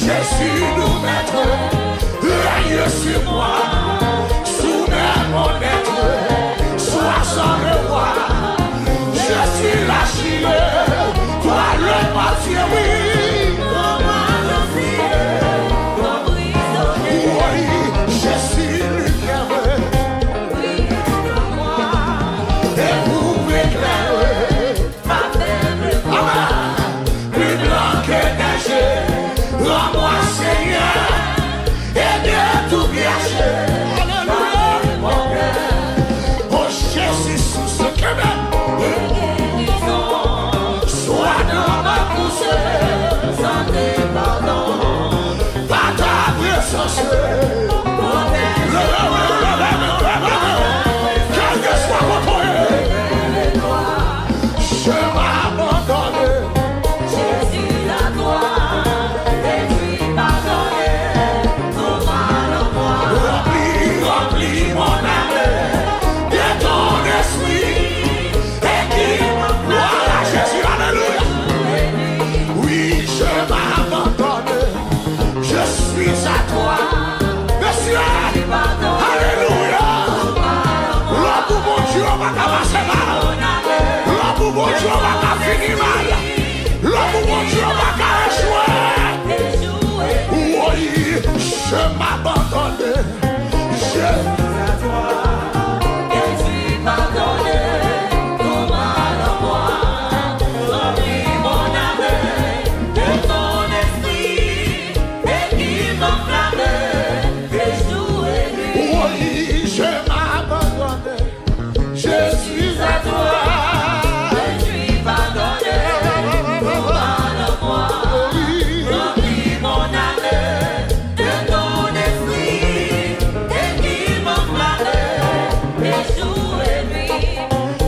Jésus nous maître, règne sur moi, soumets mon être, sois sans le roi. Je suis l'Achille, toi le martyr, oui. Comment je suis, comme prisonnier. Oui, je suis lumière, Oui, comme moi, et vous m'éclairez. ma faible voix. Plus blanc que neige, rends-moi Seigneur, et bien tout gâché. Alléluia. Oh Jésus, sous ce que même, sois dans ma pousse, Santé, pardon, par ta présence. Quel que soit mon moyen, je m'abandonne. Jésus à toi, et puis pardonné, ton mal en moi. Remplis mon âme de ton esprit et qui voilà Jésus, alléluia. Oui, je m'abandonne, je suis à toi, Monsieur, alléluia. L'homme pour mon Dieu va commencer mal, l'homme pour mon Dieu va finir mal, l'homme pour mon Dieu va échouer. Oui, je m'abandonne, je Oui, je m'abandonne, je suis à toi.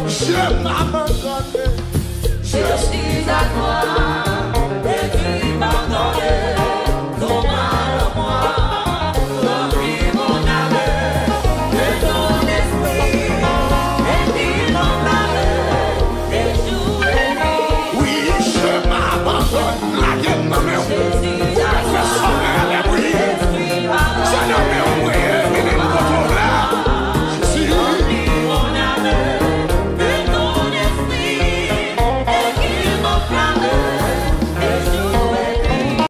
Je m'abandonne, je suis à toi.